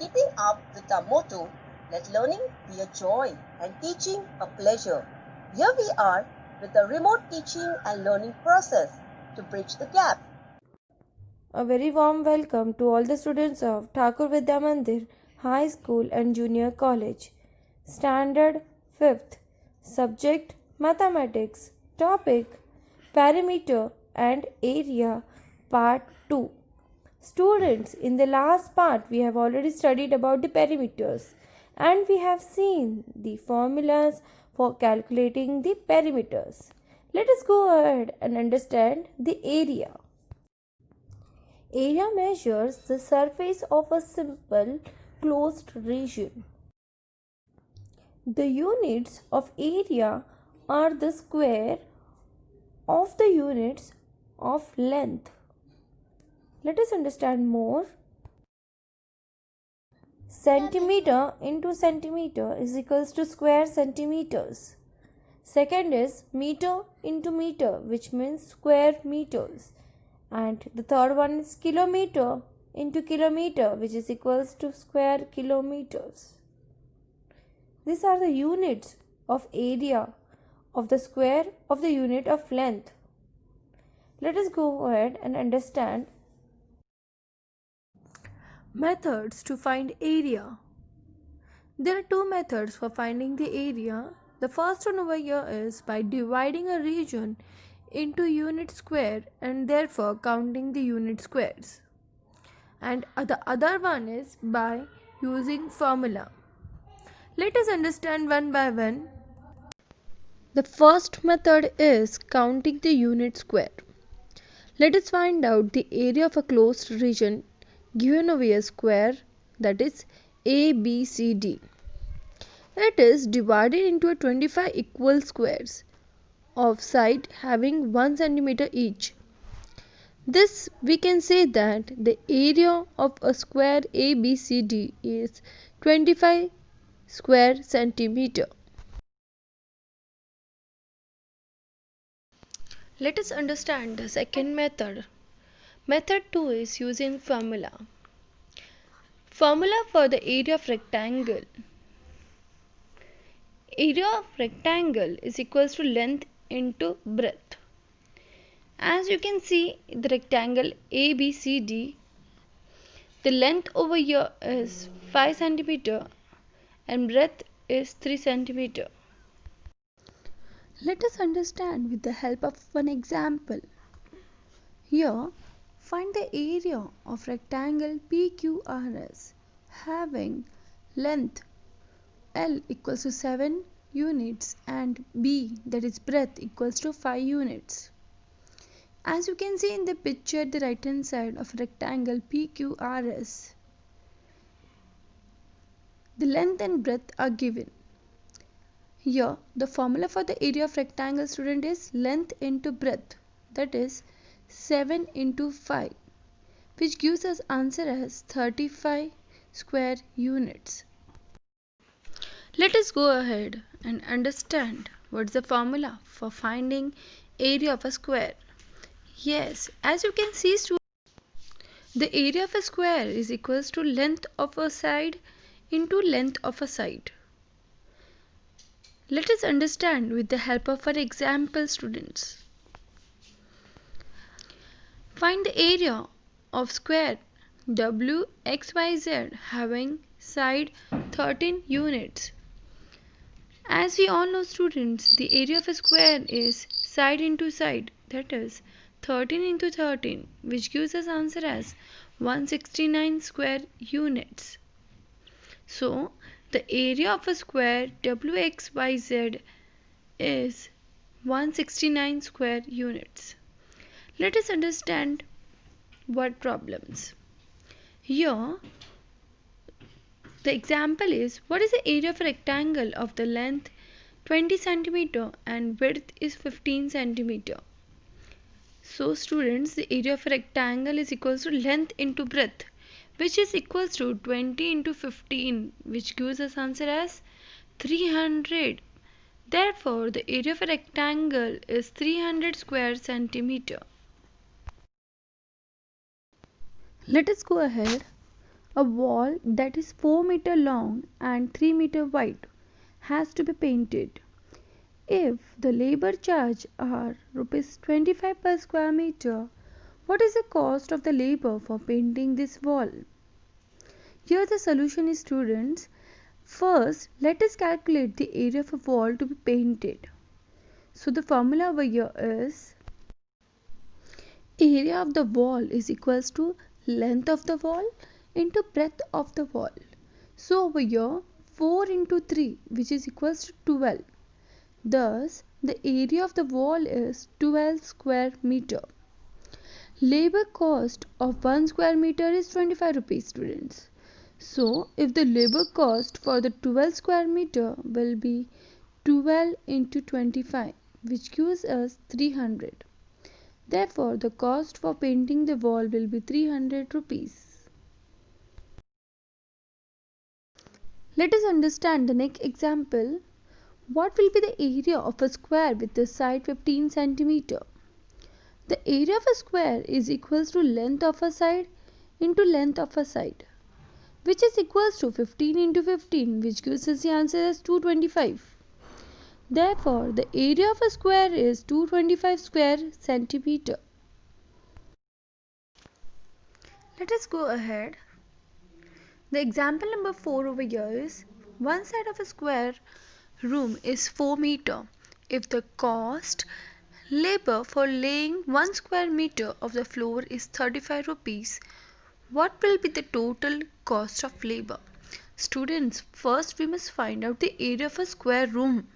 keeping up with our motto, let learning be a joy and teaching a pleasure. Here we are with a remote teaching and learning process to bridge the gap. A very warm welcome to all the students of Thakur Vidya Mandir High School and Junior College. Standard 5th. Subject Mathematics. Topic Perimeter and Area Part 2. Students, in the last part we have already studied about the perimeters and we have seen the formulas for calculating the perimeters. Let us go ahead and understand the area. Area measures the surface of a simple closed region. The units of area are the square of the units of length. Let us understand more. Centimeter into centimeter is equals to square centimeters. Second is meter into meter, which means square meters. And the third one is kilometer into kilometer, which is equals to square kilometers. These are the units of area of the square of the unit of length. Let us go ahead and understand methods to find area. There are two methods for finding the area. The first one over here is by dividing a region into unit square and therefore counting the unit squares. And the other one is by using formula. Let us understand one by one. The first method is counting the unit square. Let us find out the area of a closed region given over a square, that is ABCD. It is divided into 25 equal squares of side having 1 centimeter each. This we can say that the area of a square ABCD is 25 square centimeter. Let us understand the second method. Method 2 is using formula. Formula for the area of rectangle. Area of rectangle is equals to length into breadth. As you can see the rectangle ABCD, the length over here is 5 centimeter and breadth is 3 centimeter. Let us understand with the help of one example. Here, find the area of rectangle PQRS having length L equals to 7 units and B, that is breadth, equals to 5 units. As you can see in the picture at the right hand side of rectangle PQRS, the length and breadth are given. Here the formula for the area of rectangle, student, is length into breadth, that is 7 into 5, which gives us answer as 35 square units. Let us go ahead and understand what is the formula for finding area of a square. Yes, as you can see, the area of a square is equals to length of a side into length of a side. Let us understand with the help of our example, students. Find the area of square WXYZ having side 13 units. As we all know, students, the area of a square is side into side, that is 13 into 13, which gives us answer as 169 square units. So the area of a square WXYZ is 169 square units. Let us understand what problems. Here the example is, what is the area of a rectangle of the length 20 centimeter and width is 15 centimeter. So students, the area of a rectangle is equals to length into breadth, which is equals to 20 into 15, which gives us answer as 300. Therefore, the area of a rectangle is 300 square centimeter. Let us go ahead A wall that is 4 meter long and 3 meter wide has to be painted. If the labor charge are rupees 25 per square meter, what is the cost of the labor for painting this wall? Here the solution is, students. First, let us calculate the area of a wall to be painted. So the formula over here is area of the wall is equals to length of the wall into breadth of the wall. So over here 4 into 3, which is equals to 12. Thus the area of the wall is 12 square meter. Labor cost of 1 square meter is 25 rupees, students. So if the labor cost for the 12 square meter will be 12 into 25, which gives us 300. Therefore, the cost for painting the wall will be 300 rupees. Let us understand the next example. What will be the area of a square with the side 15 centimeter? The area of a square is equals to length of a side into length of a side, which is equals to 15 into 15, which gives us the answer as 225. Therefore, the area of a square is 225 square centimeter. Let us go ahead. The example number 4 over here is one side of a square room is 4 meter. If the cost labor for laying 1 square meter of the floor is 35 rupees, what will be the total cost of labor? Students, first we must find out the area of a square room.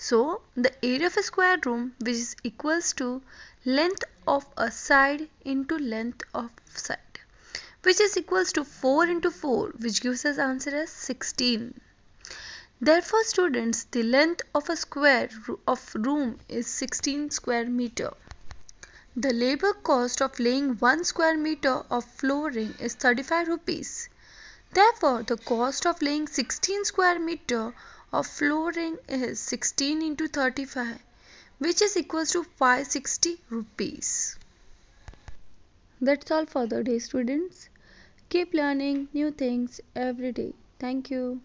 So the area of a square room, which is equals to length of a side into length of side, which is equals to 4 into 4, which gives us answer as 16. Therefore, students, the length of a square of room is 16 square meter. The labor cost of laying 1 square meter of flooring is 35 rupees. Therefore, the cost of laying 16 square meter of flooring is 16 into 35, which is equals to 560 rupees. That's all for the day, students. Keep learning new things every day. Thank you.